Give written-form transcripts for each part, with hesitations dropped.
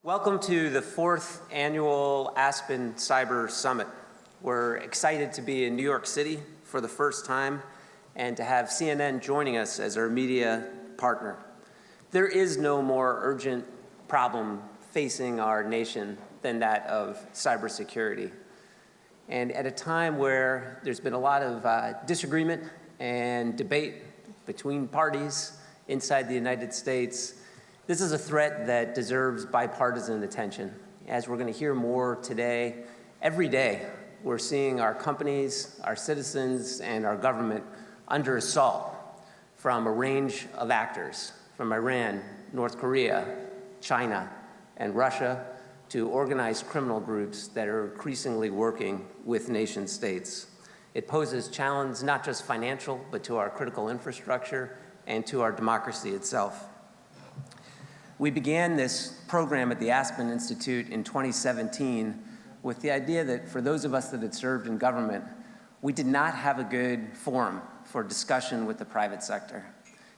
Welcome to the 4th annual Aspen Cyber Summit. We're excited to be in New York City for the first time and to have CNN joining us as our media partner. There is no more urgent problem facing our nation than that of cybersecurity. And at a time where there's been a lot of disagreement and debate between parties inside the United States, this is a threat that deserves bipartisan attention. As we're going to hear more today, every day we're seeing our companies, our citizens, and our government under assault from a range of actors, from Iran, North Korea, China, and Russia, to organized criminal groups that are increasingly working with nation states. It poses challenge not just financial, but to our critical infrastructure and to our democracy itself. We began this program at the Aspen Institute in 2017 with the idea that for those of us that had served in government, we did not have a good forum for discussion with the private sector.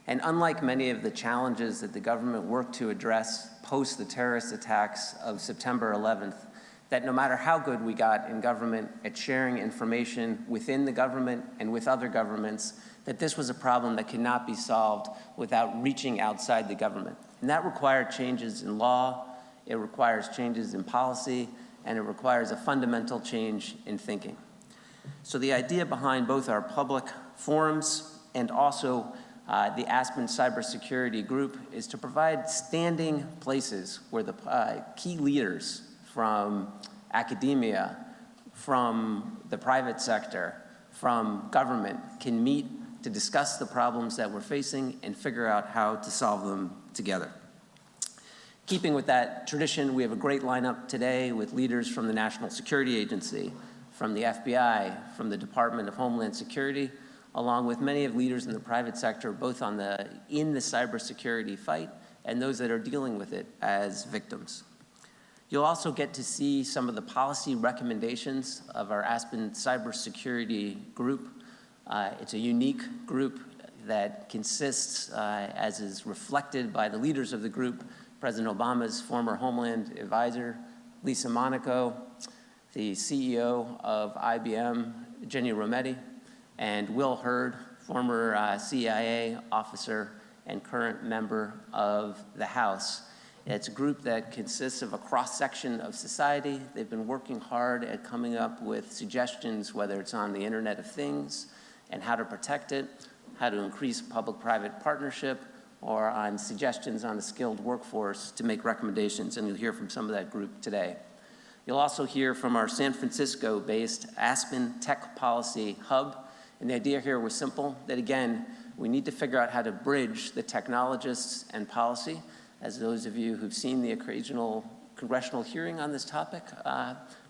And unlike many of the challenges that the government worked to address post the terrorist attacks of September 11th, that no matter how good we got in government at sharing information within the government and with other governments, that this was a problem that could not be solved without reaching outside the government. And that required changes in law, it requires changes in policy, and it requires a fundamental change in thinking. So the idea behind both our public forums and also the Aspen Cybersecurity Group is to provide standing places where the key leaders from academia, from the private sector, from government can meet to discuss the problems that we're facing and figure out how to solve them together. Keeping with that tradition, we have a great lineup today with leaders from the National Security Agency, from the FBI, from the Department of Homeland Security, along with many of leaders in the private sector, both in the cybersecurity fight and those that are dealing with it as victims. You'll also get to see some of the policy recommendations of our Aspen Cybersecurity Group. It's a unique group that consists, as is reflected by the leaders of the group, President Obama's former Homeland Advisor, Lisa Monaco, the CEO of IBM, Ginny Rometty, and Will Hurd, former CIA officer and current member of the House. It's a group that consists of a cross-section of society. They've been working hard at coming up with suggestions, whether it's on the Internet of Things and how to protect it, how to increase public-private partnership, or on suggestions on the skilled workforce to make recommendations, and you'll hear from some of that group today. You'll also hear from our San Francisco-based Aspen Tech Policy Hub, and the idea here was simple, that again, we need to figure out how to bridge the technologists and policy. As those of you who've seen the occasional congressional hearing on this topic,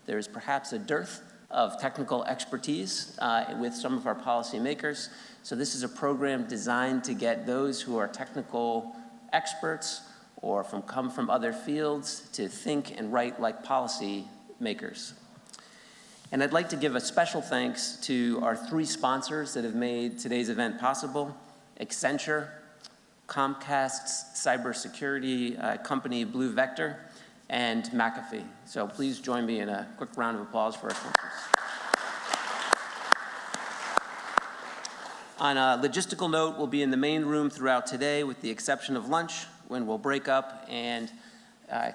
there is perhaps a dearth of technical expertise with some of our policymakers. So this is a program designed to get those who are technical experts or come from other fields to think and write like policy makers. And I'd like to give a special thanks to our 3 sponsors that have made today's event possible: Accenture, Comcast's cybersecurity company Blue Vector, and McAfee. So please join me in a quick round of applause for our sponsors. On a logistical note, we'll be in the main room throughout today with the exception of lunch, when we'll break up, and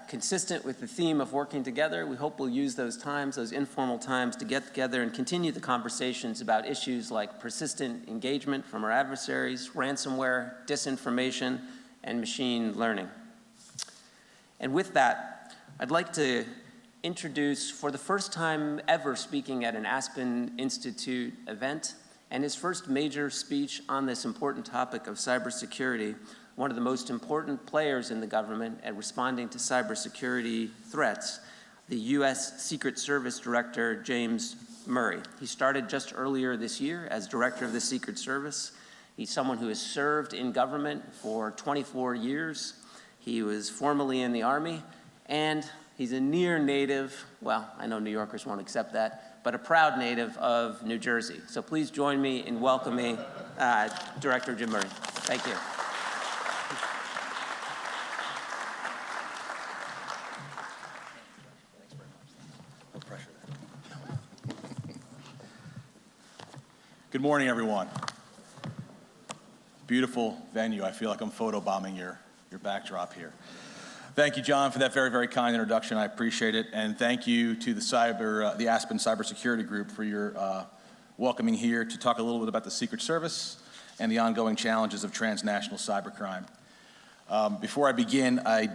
consistent with the theme of working together, we hope we'll use those times, those informal times, to get together and continue the conversations about issues like persistent engagement from our adversaries, ransomware, disinformation, and machine learning. And with that, I'd like to introduce, for the first time ever speaking at an Aspen Institute event, and his first major speech on this important topic of cybersecurity, one of the most important players in the government at responding to cybersecurity threats, the U.S. Secret Service Director, James Murray. He started just earlier this year as Director of the Secret Service. He's someone who has served in government for 24 years. He was formerly in the Army, and he's a near native, well, I know New Yorkers won't accept that, but a proud native of New Jersey. So please join me in welcoming Director Jim Murray. Thank you. Good morning, everyone. Beautiful venue. I feel like I'm photobombing your backdrop here. Thank you, John, for that very, very kind introduction. I appreciate it. And thank you to the Aspen Cybersecurity Group for your welcoming here to talk a little bit about the Secret Service and the ongoing challenges of transnational cybercrime. Before I begin, I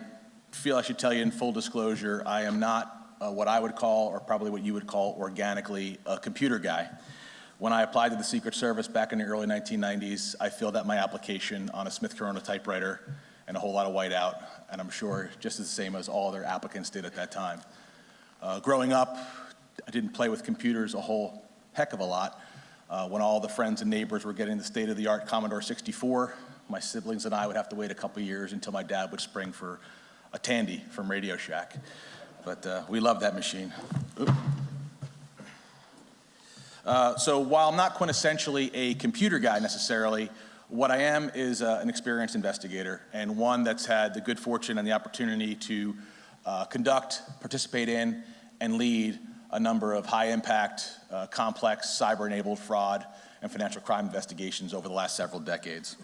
feel I should tell you in full disclosure, I am not what I would call, or probably what you would call organically, a computer guy. When I applied to the Secret Service back in the early 1990s, I filled out my application on a Smith Corona typewriter and a whole lot of whiteout, and I'm sure just the same as all other applicants did at that time. Growing up, I didn't play with computers a whole heck of a lot. When all the friends and neighbors were getting the state-of-the-art Commodore 64, my siblings and I would have to wait a couple years until my dad would spring for a Tandy from Radio Shack. But we loved that machine. So while I'm not quintessentially a computer guy necessarily, what I am is an experienced investigator, and one that's had the good fortune and the opportunity to conduct, participate in, and lead a number of high-impact, complex, cyber-enabled fraud and financial crime investigations over the last several decades.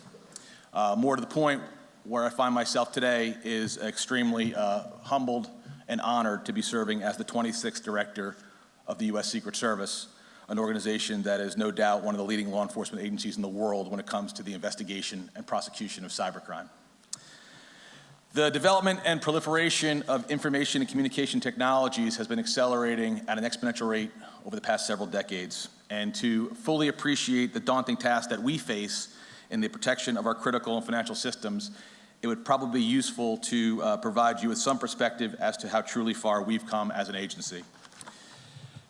More to the point, where I find myself today is extremely humbled and honored to be serving as the 26th director of the U.S. Secret Service, an organization that is no doubt one of the leading law enforcement agencies in the world when it comes to the investigation and prosecution of cybercrime. The development and proliferation of information and communication technologies has been accelerating at an exponential rate over the past several decades. And to fully appreciate the daunting task that we face in the protection of our critical and financial systems, it would probably be useful to provide you with some perspective as to how truly far we've come as an agency.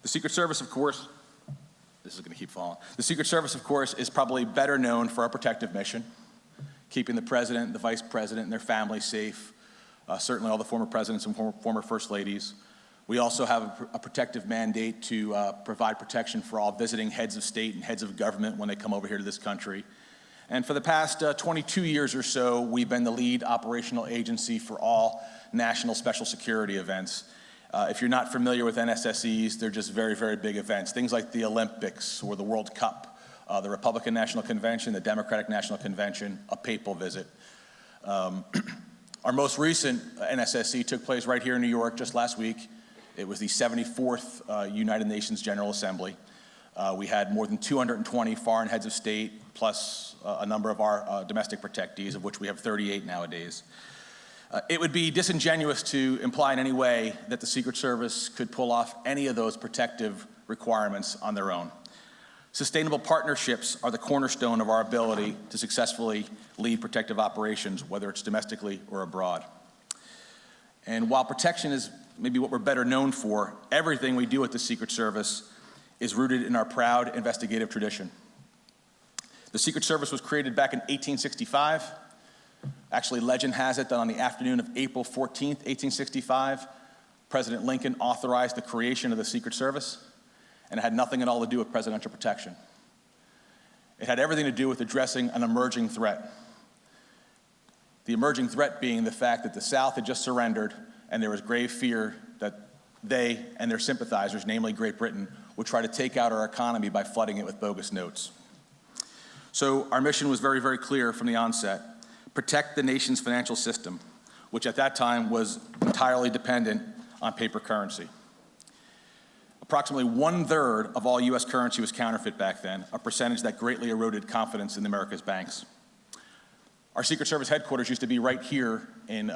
The Secret Service, of course, this is going to keep falling. The Secret Service, of course, is probably better known for our protective mission, keeping the president, the vice president, and their families safe, certainly all the former presidents and former first ladies. We also have a protective mandate to provide protection for all visiting heads of state and heads of government when they come over here to this country. And for the past 22 years or so, we've been the lead operational agency for all national special security events. If you're not familiar with NSSEs, they're just very, very big events. Things like the Olympics or the World Cup, the Republican National Convention, the Democratic National Convention, a papal visit. Our most recent NSSE took place right here in New York just last week. It was the 74th United Nations General Assembly. We had more than 220 foreign heads of state, plus a number of our domestic protectees, of which we have 38 nowadays. It would be disingenuous to imply in any way that the Secret Service could pull off any of those protective requirements on their own. Sustainable partnerships are the cornerstone of our ability to successfully lead protective operations, whether it's domestically or abroad. And while protection is maybe what we're better known for, everything we do at the Secret Service is rooted in our proud investigative tradition. The Secret Service was created back in 1865. Actually, legend has it that on the afternoon of April 14th, 1865, President Lincoln authorized the creation of the Secret Service, and it had nothing at all to do with presidential protection. It had everything to do with addressing an emerging threat. The emerging threat being the fact that the South had just surrendered, and there was grave fear that they and their sympathizers, namely Great Britain, would try to take out our economy by flooding it with bogus notes. So our mission was very, very clear from the onset: protect the nation's financial system, which at that time was entirely dependent on paper currency. Approximately 1/3 of all U.S. currency was counterfeit back then, a percentage that greatly eroded confidence in America's banks. Our Secret Service headquarters used to be right here in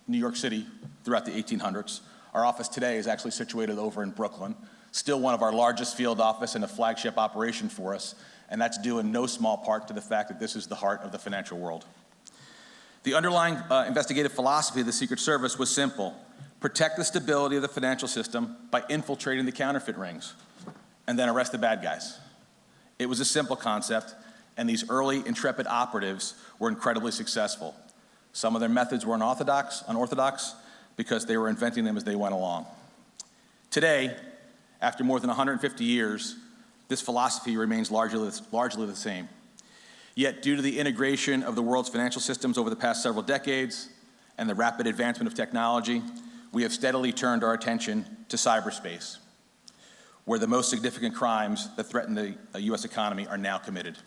New York City throughout the 1800s. Our office today is actually situated over in Brooklyn, still one of our largest field office and a flagship operation for us, and that's due in no small part to the fact that this is the heart of the financial world. The underlying investigative philosophy of the Secret Service was simple: protect the stability of the financial system by infiltrating the counterfeit rings, and then arrest the bad guys. It was a simple concept, and these early intrepid operatives were incredibly successful. Some of their methods were unorthodox because they were inventing them as they went along. Today, after more than 150 years, this philosophy remains largely the same. Yet, due to the integration of the world's financial systems over the past several decades and the rapid advancement of technology, we have steadily turned our attention to cyberspace. where the most significant crimes that threaten the U.S. economy are now committed.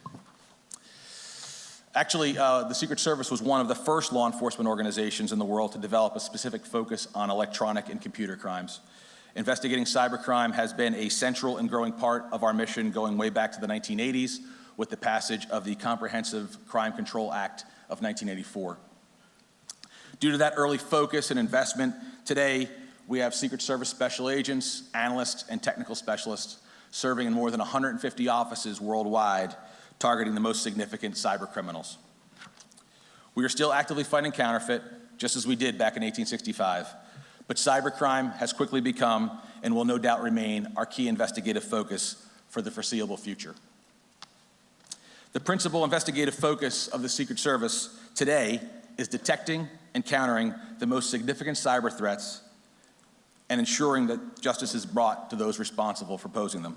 Actually, the Secret Service was one of the first law enforcement organizations in the world to develop a specific focus on electronic and computer crimes. Investigating cybercrime has been a central and growing part of our mission going way back to the 1980s with the passage of the Comprehensive Crime Control Act of 1984. Due to that early focus and investment, today we have Secret Service special agents, analysts, and technical specialists serving in more than 150 offices worldwide, targeting the most significant cyber criminals. We are still actively fighting counterfeit, just as we did back in 1865, but cybercrime has quickly become, and will no doubt remain, our key investigative focus for the foreseeable future. The principal investigative focus of the Secret Service today is detecting and countering the most significant cyber threats and ensuring that justice is brought to those responsible for posing them.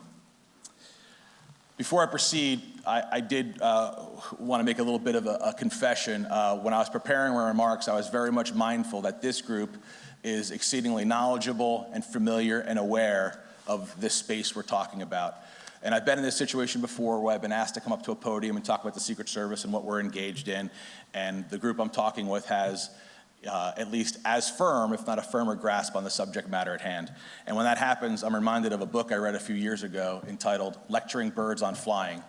Before I proceed, I did want to make a little bit of a confession. When I was preparing my remarks, I was very much mindful that this group is exceedingly knowledgeable and familiar and aware of this space we're talking about. And I've been in this situation before where I've been asked to come up to a podium and talk about the Secret Service and what we're engaged in, and the group I'm talking with has at least as firm, if not a firmer grasp on the subject matter at hand. And when that happens, I'm reminded of a book I read a few years ago entitled Lecturing Birds on Flying.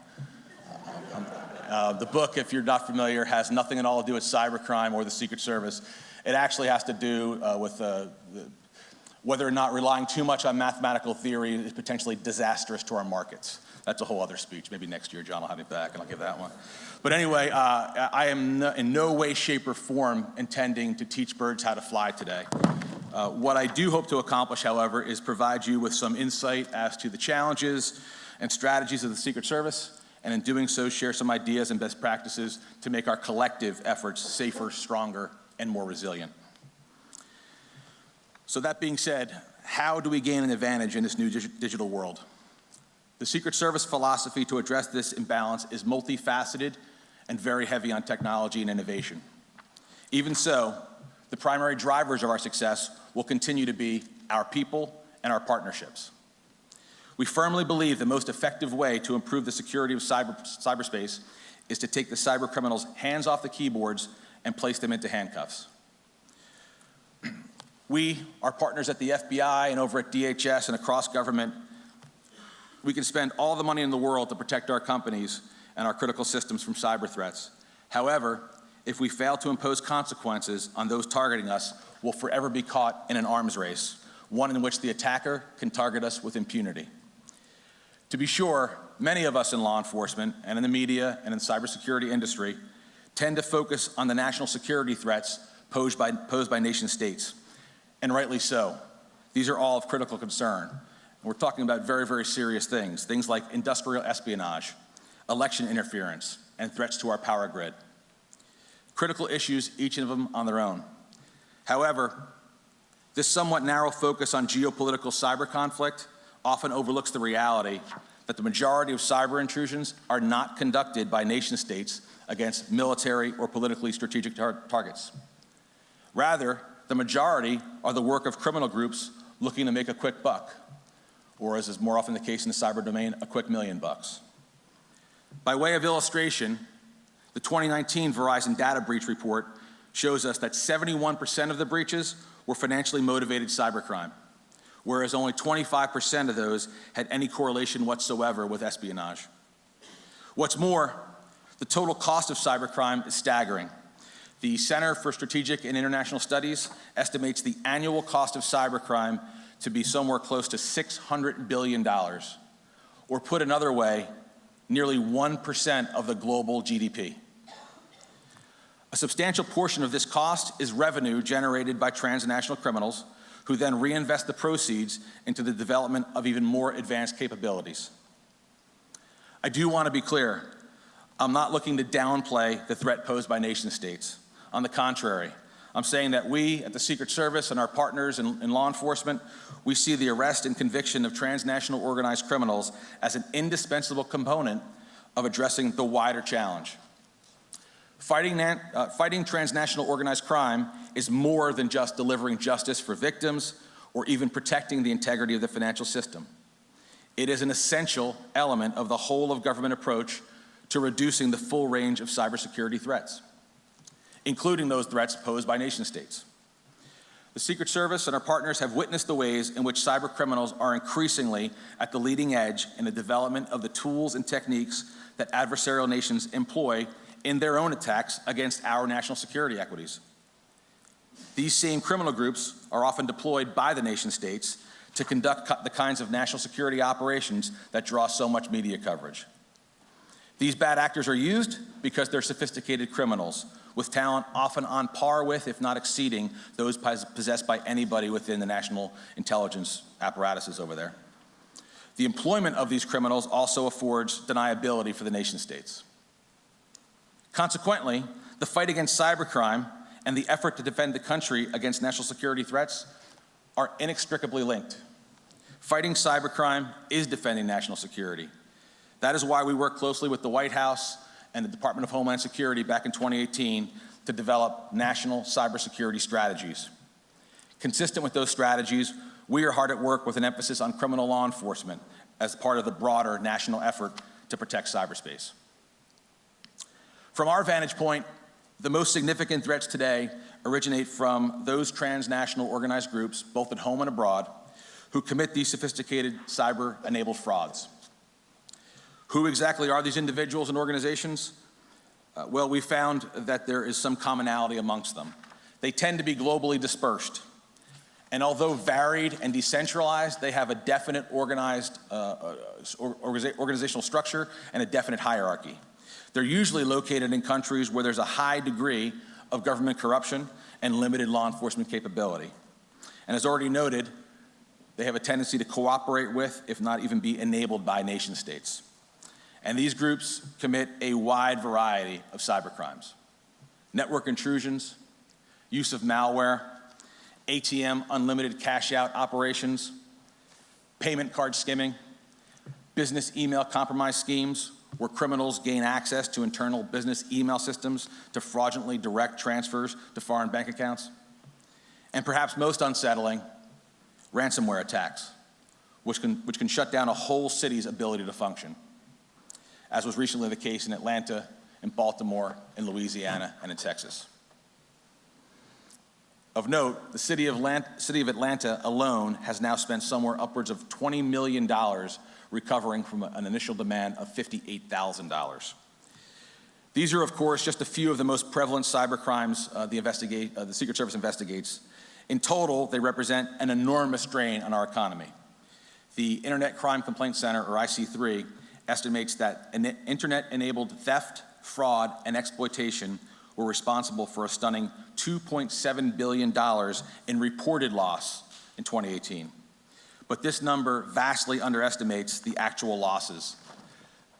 The book, if you're not familiar, has nothing at all to do with cybercrime or the Secret Service. It actually has to do with whether or not relying too much on mathematical theory is potentially disastrous to our markets. That's a whole other speech. Maybe next year, John will have me back and I'll give that one. But anyway, I am in no way, shape, or form intending to teach birds how to fly today. What I do hope to accomplish, however, is provide you with some insight as to the challenges and strategies of the Secret Service, and in doing so, share some ideas and best practices to make our collective efforts safer, stronger, and more resilient. So that being said, how do we gain an advantage in this new digital world? The Secret Service philosophy to address this imbalance is multifaceted and very heavy on technology and innovation. Even so, the primary drivers of our success will continue to be our people and our partnerships. We firmly believe the most effective way to improve the security of cyberspace is to take the cyber criminals' hands off the keyboards and place them into handcuffs. We, our partners at the FBI and over at DHS and across government, we can spend all the money in the world to protect our companies and our critical systems from cyber threats. However, if we fail to impose consequences on those targeting us, we'll forever be caught in an arms race, one in which the attacker can target us with impunity. To be sure, many of us in law enforcement and in the media and in the cybersecurity industry tend to focus on the national security threats posed by nation states, and rightly so. These are all of critical concern. We're talking about very, very serious things like industrial espionage, election interference, and threats to our power grid. Critical issues, each of them on their own. However, this somewhat narrow focus on geopolitical cyber conflict often overlooks the reality that the majority of cyber intrusions are not conducted by nation states against military or politically strategic targets. Rather, the majority are the work of criminal groups looking to make a quick buck, or as is more often the case in the cyber domain, a quick $1 million. By way of illustration, the 2019 Verizon data breach report shows us that 71% of the breaches were financially motivated cybercrime, whereas only 25% of those had any correlation whatsoever with espionage. What's more, the total cost of cybercrime is staggering. The Center for Strategic and International Studies estimates the annual cost of cybercrime to be somewhere close to $600 billion, or put another way, nearly 1% of the global GDP. A substantial portion of this cost is revenue generated by transnational criminals who then reinvest the proceeds into the development of even more advanced capabilities. I do want to be clear, I'm not looking to downplay the threat posed by nation states. On the contrary, I'm saying that we at the Secret Service and our partners in law enforcement, we see the arrest and conviction of transnational organized criminals as an indispensable component of addressing the wider challenge. Fighting transnational organized crime is more than just delivering justice for victims or even protecting the integrity of the financial system. It is an essential element of the whole of government approach to reducing the full range of cybersecurity threats, including those threats posed by nation states. The Secret Service and our partners have witnessed the ways in which cyber criminals are increasingly at the leading edge in the development of the tools and techniques that adversarial nations employ in their own attacks against our national security equities. These same criminal groups are often deployed by the nation states to conduct the kinds of national security operations that draw so much media coverage. These bad actors are used because they're sophisticated criminals with talent often on par with, if not exceeding, those possessed by anybody within the national intelligence apparatuses over there. The employment of these criminals also affords deniability for the nation states. Consequently, the fight against cybercrime and the effort to defend the country against national security threats are inextricably linked. Fighting cybercrime is defending national security. That is why we worked closely with the White House and the Department of Homeland Security back in 2018 to develop national cybersecurity strategies. Consistent with those strategies, we are hard at work with an emphasis on criminal law enforcement as part of the broader national effort to protect cyberspace. From our vantage point, the most significant threats today originate from those transnational organized groups, both at home and abroad, who commit these sophisticated cyber-enabled frauds. Who exactly are these individuals and organizations? Well, we found that there is some commonality amongst them. They tend to be globally dispersed. And although varied and decentralized, they have a definite organizational structure and a definite hierarchy. They're usually located in countries where there's a high degree of government corruption and limited law enforcement capability. And as already noted, they have a tendency to cooperate with, if not even be enabled by, nation states. And these groups commit a wide variety of cybercrimes: network intrusions, use of malware, ATM unlimited cash-out operations, payment card skimming, business email compromise schemes, where criminals gain access to internal business email systems to fraudulently direct transfers to foreign bank accounts, and perhaps most unsettling, ransomware attacks, which can shut down a whole city's ability to function, as was recently the case in Atlanta, in Baltimore, in Louisiana, and in Texas. Of note, the city of Atlanta alone has now spent somewhere upwards of $20 million recovering from an initial demand of $58,000. These are, of course, just a few of the most prevalent cybercrimes the Secret Service investigates. In total, they represent an enormous drain on our economy. The Internet Crime Complaint Center, or IC3, estimates that internet-enabled theft, fraud, and exploitation were responsible for a stunning $2.7 billion in reported loss in 2018. But this number vastly underestimates the actual losses,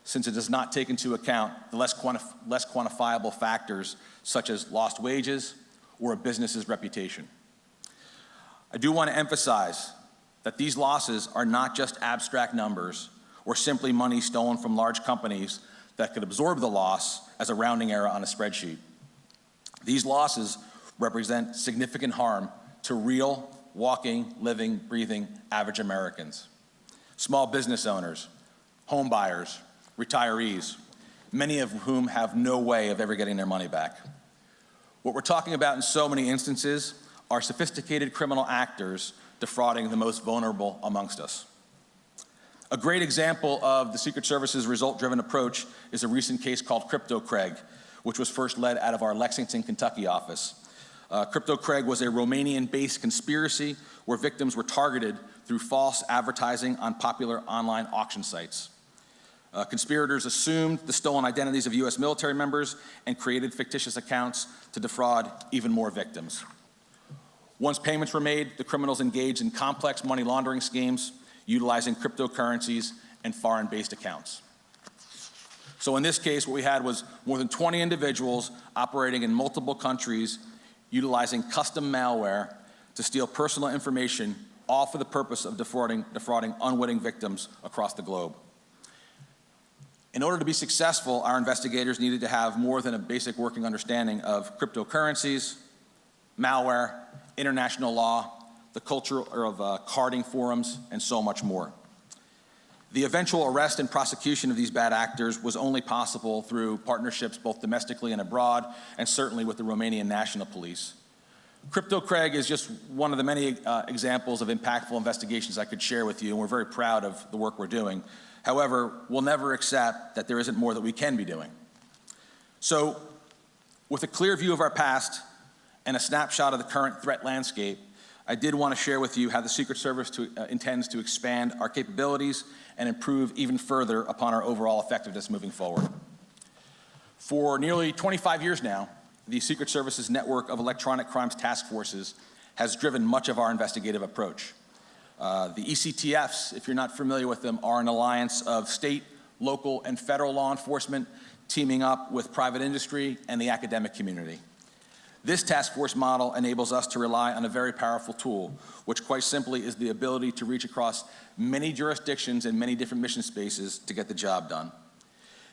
since it does not take into account the less quantifiable factors such as lost wages or a business's reputation. I do want to emphasize that these losses are not just abstract numbers or simply money stolen from large companies that could absorb the loss as a rounding error on a spreadsheet. These losses represent significant harm to real, walking, living, breathing average Americans, small business owners, home buyers, retirees, many of whom have no way of ever getting their money back. What we're talking about in so many instances are sophisticated criminal actors defrauding the most vulnerable amongst us. A great example of the Secret Service's result-driven approach is a recent case called Crypto Craig, which was first led out of our Lexington, Kentucky office. Crypto Craig was a Romanian-based conspiracy where victims were targeted through false advertising on popular online auction sites. Conspirators assumed the stolen identities of U.S. military members and created fictitious accounts to defraud even more victims. Once payments were made, the criminals engaged in complex money laundering schemes utilizing cryptocurrencies and foreign-based accounts. So in this case, what we had was more than 20 individuals operating in multiple countries utilizing custom malware to steal personal information, all for the purpose of defrauding unwitting victims across the globe. In order to be successful, our investigators needed to have more than a basic working understanding of cryptocurrencies, malware, international law, the culture of carding forums, and so much more. The eventual arrest and prosecution of these bad actors was only possible through partnerships both domestically and abroad, and certainly with the Romanian National Police. Crypto Craig is just one of the many examples of impactful investigations I could share with you, and we're very proud of the work we're doing. However, we'll never accept that there isn't more that we can be doing. So, with a clear view of our past and a snapshot of the current threat landscape, I did want to share with you how the Secret Service intends to expand our capabilities and improve even further upon our overall effectiveness moving forward. For nearly 25 years now, the Secret Service's network of electronic crimes task forces has driven much of our investigative approach. The ECTFs, if you're not familiar with them, are an alliance of state, local, and federal law enforcement teaming up with private industry and the academic community. This task force model enables us to rely on a very powerful tool, which quite simply is the ability to reach across many jurisdictions and many different mission spaces to get the job done.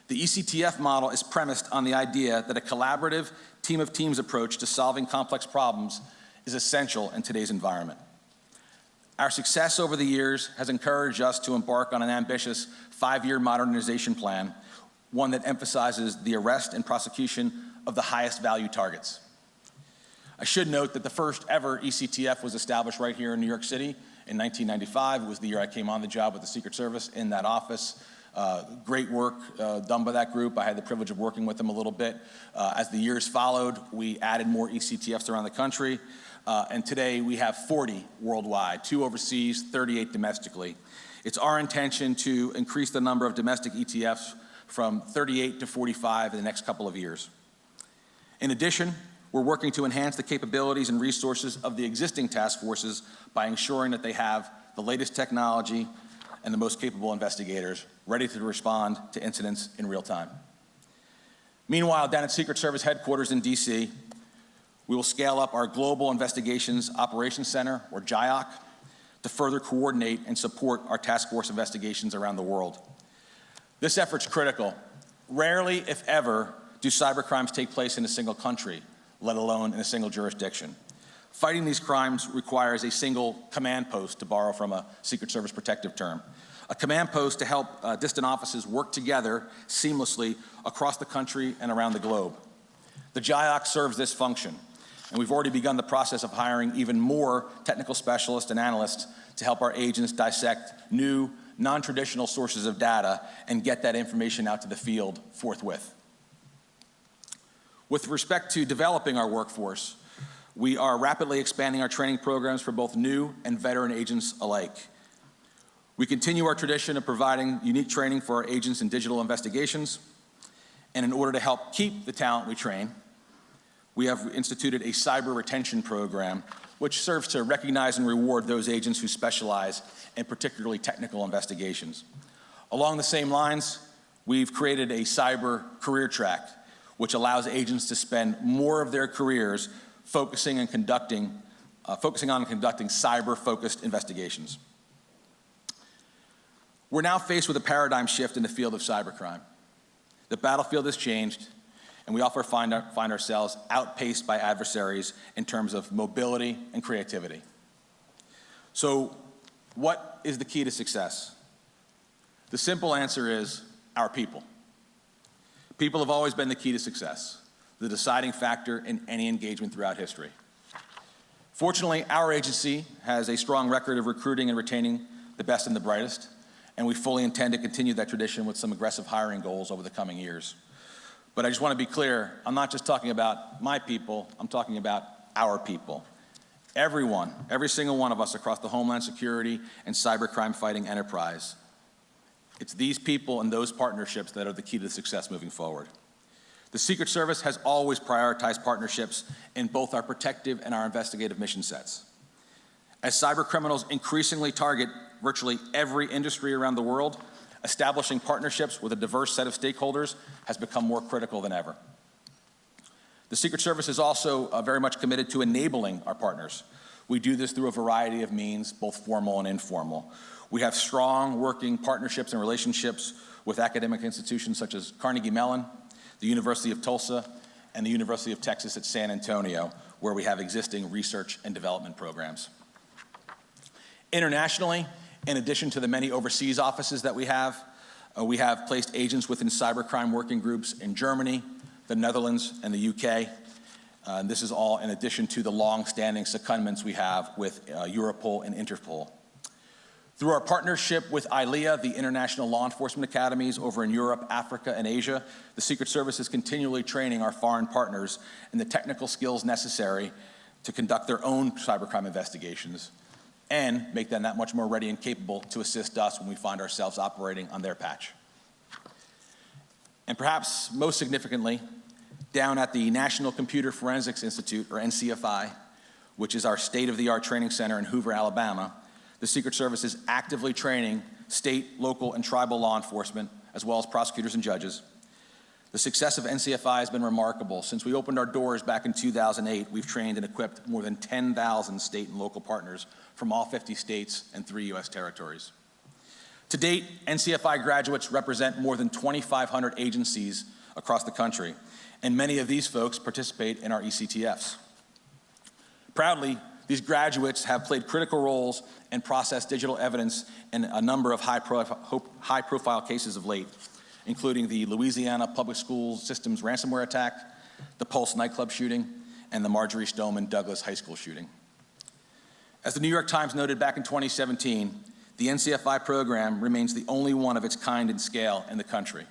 The ECTF model is premised on the idea that a collaborative team of teams approach to solving complex problems is essential in today's environment. Our success over the years has encouraged us to embark on an ambitious 5-year modernization plan, one that emphasizes the arrest and prosecution of the highest value targets. I should note that the first ever ECTF was established right here in New York City in 1995. It was the year I came on the job with the Secret Service in that office. Great work done by that group. I had the privilege of working with them a little bit. As the years followed, we added more ECTFs around the country. And today we have 40 worldwide, 2 overseas, 38 domestically. It's our intention to increase the number of domestic ETFs from 38 to 45 in the next couple of years. In addition, we're working to enhance the capabilities and resources of the existing task forces by ensuring that they have the latest technology and the most capable investigators ready to respond to incidents in real time. Meanwhile, down at Secret Service headquarters in DC, we will scale up our Global Investigations Operations Center, or GIOC, to further coordinate and support our task force investigations around the world. This effort's critical. Rarely, if ever, do cybercrimes take place in a single country, let alone in a single jurisdiction. Fighting these crimes requires a single command post, to borrow from a Secret Service protective term. A command post to help distant offices work together seamlessly across the country and around the globe. The GIOC serves this function, and we've already begun the process of hiring even more technical specialists and analysts to help our agents dissect new, non-traditional sources of data and get that information out to the field forthwith. With respect to developing our workforce, we are rapidly expanding our training programs for both new and veteran agents alike. We continue our tradition of providing unique training for our agents in digital investigations, and in order to help keep the talent we train, we have instituted a cyber retention program, which serves to recognize and reward those agents who specialize in particularly technical investigations. Along the same lines, we've created a cyber career track, which allows agents to spend more of their careers focusing on conducting cyber-focused investigations. We're now faced with a paradigm shift in the field of cybercrime. The battlefield has changed, and we often find ourselves outpaced by adversaries in terms of mobility and creativity. So, what is the key to success? The simple answer is our people. People have always been the key to success, the deciding factor in any engagement throughout history. Fortunately, our agency has a strong record of recruiting and retaining the best and the brightest, and we fully intend to continue that tradition with some aggressive hiring goals over the coming years. But I just want to be clear, I'm not just talking about my people, I'm talking about our people. Everyone, every single one of us across the Homeland Security and cybercrime fighting enterprise. It's these people and those partnerships that are the key to success moving forward. The Secret Service has always prioritized partnerships in both our protective and our investigative mission sets. As cyber criminals increasingly target virtually every industry around the world, establishing partnerships with a diverse set of stakeholders has become more critical than ever. The Secret Service is also very much committed to enabling our partners. We do this through a variety of means, both formal and informal. We have strong working partnerships and relationships with academic institutions such as Carnegie Mellon, the University of Tulsa, and the University of Texas at San Antonio, where we have existing research and development programs. Internationally, In addition to the many overseas offices that we have placed agents within cybercrime working groups in Germany, the Netherlands, and the UK. And this is all in addition to the long-standing secondments we have with Europol and Interpol. Through our partnership with ILEA, the International Law Enforcement Academies over in Europe, Africa, and Asia, the Secret Service is continually training our foreign partners in the technical skills necessary to conduct their own cybercrime investigations and make them that much more ready and capable to assist us when we find ourselves operating on their patch. And perhaps most significantly, down at the National Computer Forensics Institute, or NCFI, which is our state-of-the-art training center in Hoover, Alabama, the Secret Service is actively training state, local, and tribal law enforcement, as well as prosecutors and judges. The success of NCFI has been remarkable. Since we opened our doors back in 2008, we've trained and equipped more than 10,000 state and local partners from all 50 states and 3 U.S. territories. To date, NCFI graduates represent more than 2,500 agencies across the country, and many of these folks participate in our ECTFs. Proudly, these graduates have played critical roles and processed digital evidence in a number of high-profile cases of late, including the Louisiana Public School Systems ransomware attack, the Pulse nightclub shooting, and the Marjorie Stoneman Douglas High School shooting. As the New York Times noted back in 2017, the NCFI program remains the only one of its kind and scale in the country.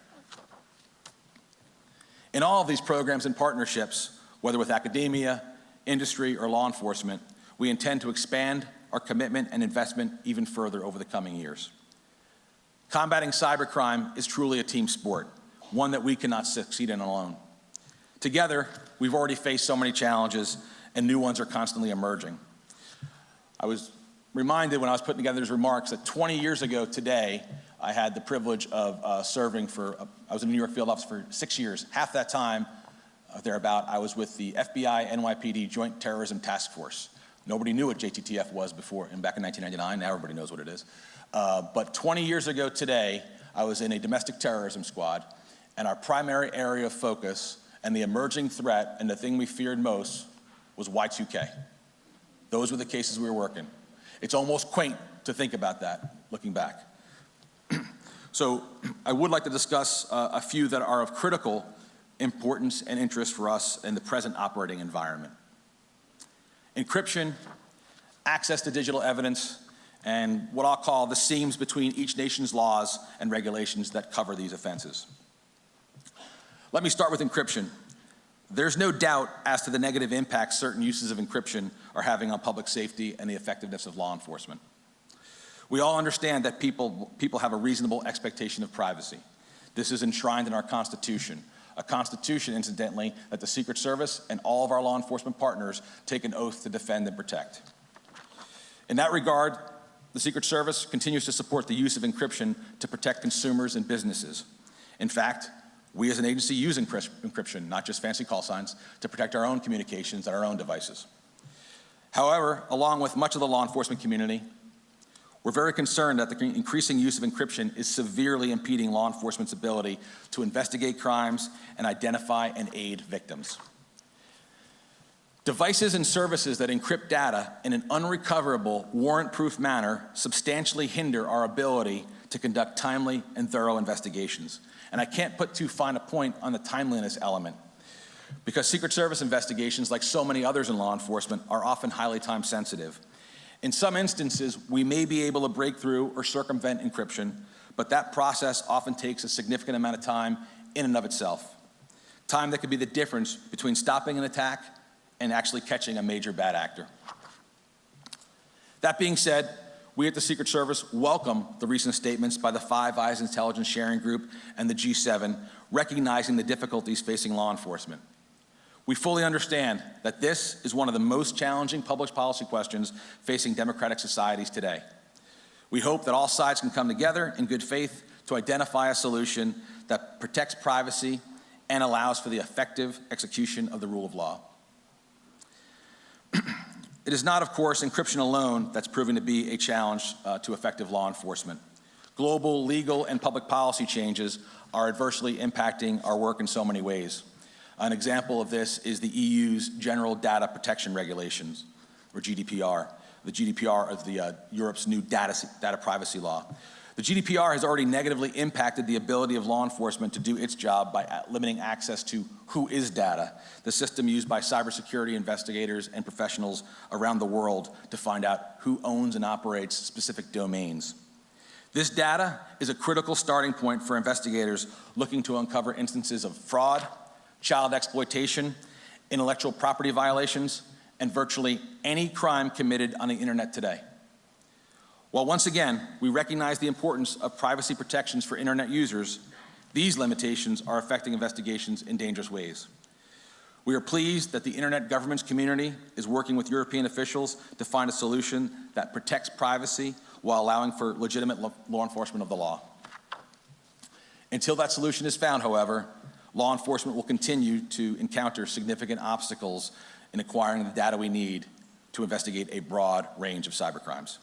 In all of these programs and partnerships, whether with academia, industry, or law enforcement, we intend to expand our commitment and investment even further over the coming years. Combating cybercrime is truly a team sport, one that we cannot succeed in alone. Together, we've already faced so many challenges, and new ones are constantly emerging. I was reminded when I was putting together these remarks that 20 years ago today, I had the privilege of serving I was in the New York field office for 6 years. Half that time, thereabout, I was with the FBI NYPD Joint Terrorism Task Force. Nobody knew what JTTF was before, and back in 1999, now everybody knows what it is. But 20 years ago today, I was in a domestic terrorism squad, and our primary area of focus and the emerging threat and the thing we feared most was Y2K. Those were the cases we were working. It's almost quaint to think about that, looking back. So I would like to discuss a few that are of critical importance and interest for us in the present operating environment. Encryption, access to digital evidence, and what I'll call the seams between each nation's laws and regulations that cover these offenses. Let me start with encryption. There's no doubt as to the negative impact certain uses of encryption are having on public safety and the effectiveness of law enforcement. We all understand that people have a reasonable expectation of privacy. This is enshrined in our Constitution, a Constitution, incidentally, that the Secret Service and all of our law enforcement partners take an oath to defend and protect. In that regard, the Secret Service continues to support the use of encryption to protect consumers and businesses. In fact, we as an agency use encryption, not just fancy call signs, to protect our own communications and our own devices. However, along with much of the law enforcement community, we're very concerned that the increasing use of encryption is severely impeding law enforcement's ability to investigate crimes and identify and aid victims. Devices and services that encrypt data in an unrecoverable, warrant-proof manner substantially hinder our ability to conduct timely and thorough investigations. And I can't put too fine a point on the timeliness element, because Secret Service investigations, like so many others in law enforcement, are often highly time-sensitive. In some instances, we may be able to break through or circumvent encryption, but that process often takes a significant amount of time in and of itself. Time that could be the difference between stopping an attack and actually catching a major bad actor. That being said, we at the Secret Service welcome the recent statements by the Five Eyes Intelligence Sharing Group and the G7, recognizing the difficulties facing law enforcement. We fully understand that this is one of the most challenging public policy questions facing democratic societies today. We hope that all sides can come together in good faith to identify a solution that protects privacy and allows for the effective execution of the rule of law. It is not, of course, encryption alone that's proving to be a challenge to effective law enforcement. Global, legal, and public policy changes are adversely impacting our work in so many ways. An example of this is the EU's General Data Protection Regulations, or GDPR. the GDPR of Europe's new data privacy law. The GDPR has already negatively impacted the ability of law enforcement to do its job by limiting access to who is data, the system used by cybersecurity investigators and professionals around the world to find out who owns and operates specific domains. This data is a critical starting point for investigators looking to uncover instances of fraud, child exploitation, intellectual property violations, and virtually any crime committed on the internet today. While once again, we recognize the importance of privacy protections for internet users, these limitations are affecting investigations in dangerous ways. We are pleased that the internet governance community is working with European officials to find a solution that protects privacy while allowing for legitimate law enforcement of the law. Until that solution is found, however, law enforcement will continue to encounter significant obstacles in acquiring the data we need to investigate a broad range of cybercrimes.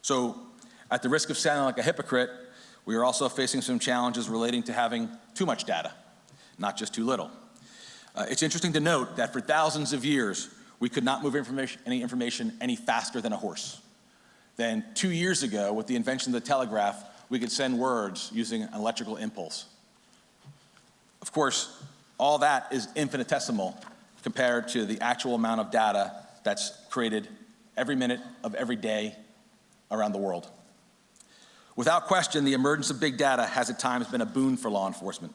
So, at the risk of sounding like a hypocrite, we are also facing some challenges relating to having too much data, not just too little. It's interesting to note that for thousands of years, we could not move any information any faster than a horse. Then 2 years ago, with the invention of the telegraph, we could send words using an electrical impulse. Of course, all that is infinitesimal compared to the actual amount of data that's created every minute of every day around the world. Without question, the emergence of big data has at times been a boon for law enforcement.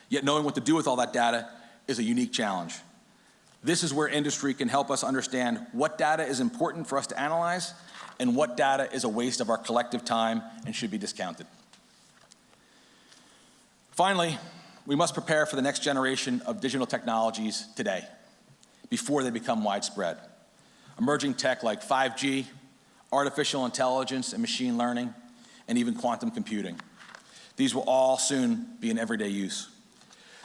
Yet knowing what to do with all that data is a unique challenge. This is where industry can help us understand what data is important for us to analyze and what data is a waste of our collective time and should be discounted. Finally, we must prepare for the next generation of digital technologies today, before they become widespread. Emerging tech like 5G, artificial intelligence and machine learning, and even quantum computing. These will all soon be in everyday use.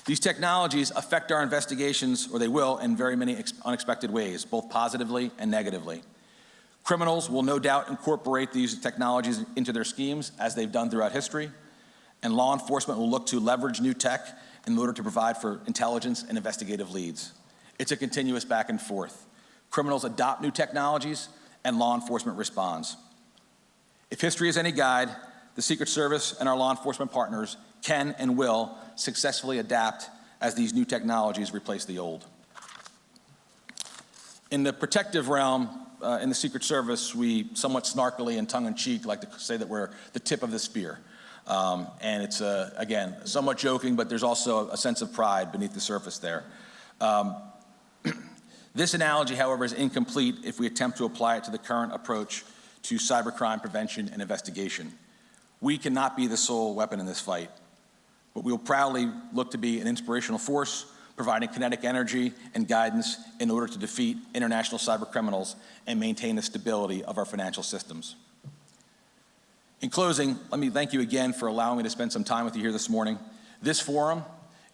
These technologies affect our investigations, or they will, in very many unexpected ways, both positively and negatively. Criminals will no doubt incorporate these technologies into their schemes, as they've done throughout history, and law enforcement will look to leverage new tech in order to provide for intelligence and investigative leads. It's a continuous back and forth. Criminals adopt new technologies, and law enforcement responds. If history is any guide, the Secret Service and our law enforcement partners can and will successfully adapt as these new technologies replace the old. In the protective realm, in the Secret Service, we somewhat snarkily and tongue-in-cheek like to say that we're the tip of the spear. And it's, again, somewhat joking, but there's also a sense of pride beneath the surface there. This analogy, however, is incomplete if we attempt to apply it to the current approach to cybercrime prevention and investigation. We cannot be the sole weapon in this fight, but we will proudly look to be an inspirational force, providing kinetic energy and guidance in order to defeat international cybercriminals and maintain the stability of our financial systems. In closing, let me thank you again for allowing me to spend some time with you here this morning. This forum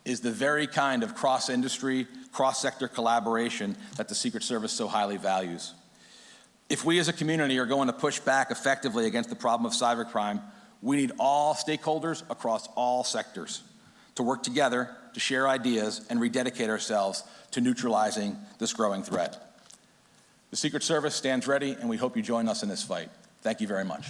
is the very kind of cross-industry, cross-sector collaboration that the Secret Service so highly values. If we as a community are going to push back effectively against the problem of cybercrime, we need all stakeholders across all sectors to work together to share ideas and rededicate ourselves to neutralizing this growing threat. The Secret Service stands ready, and we hope you join us in this fight. Thank you very much.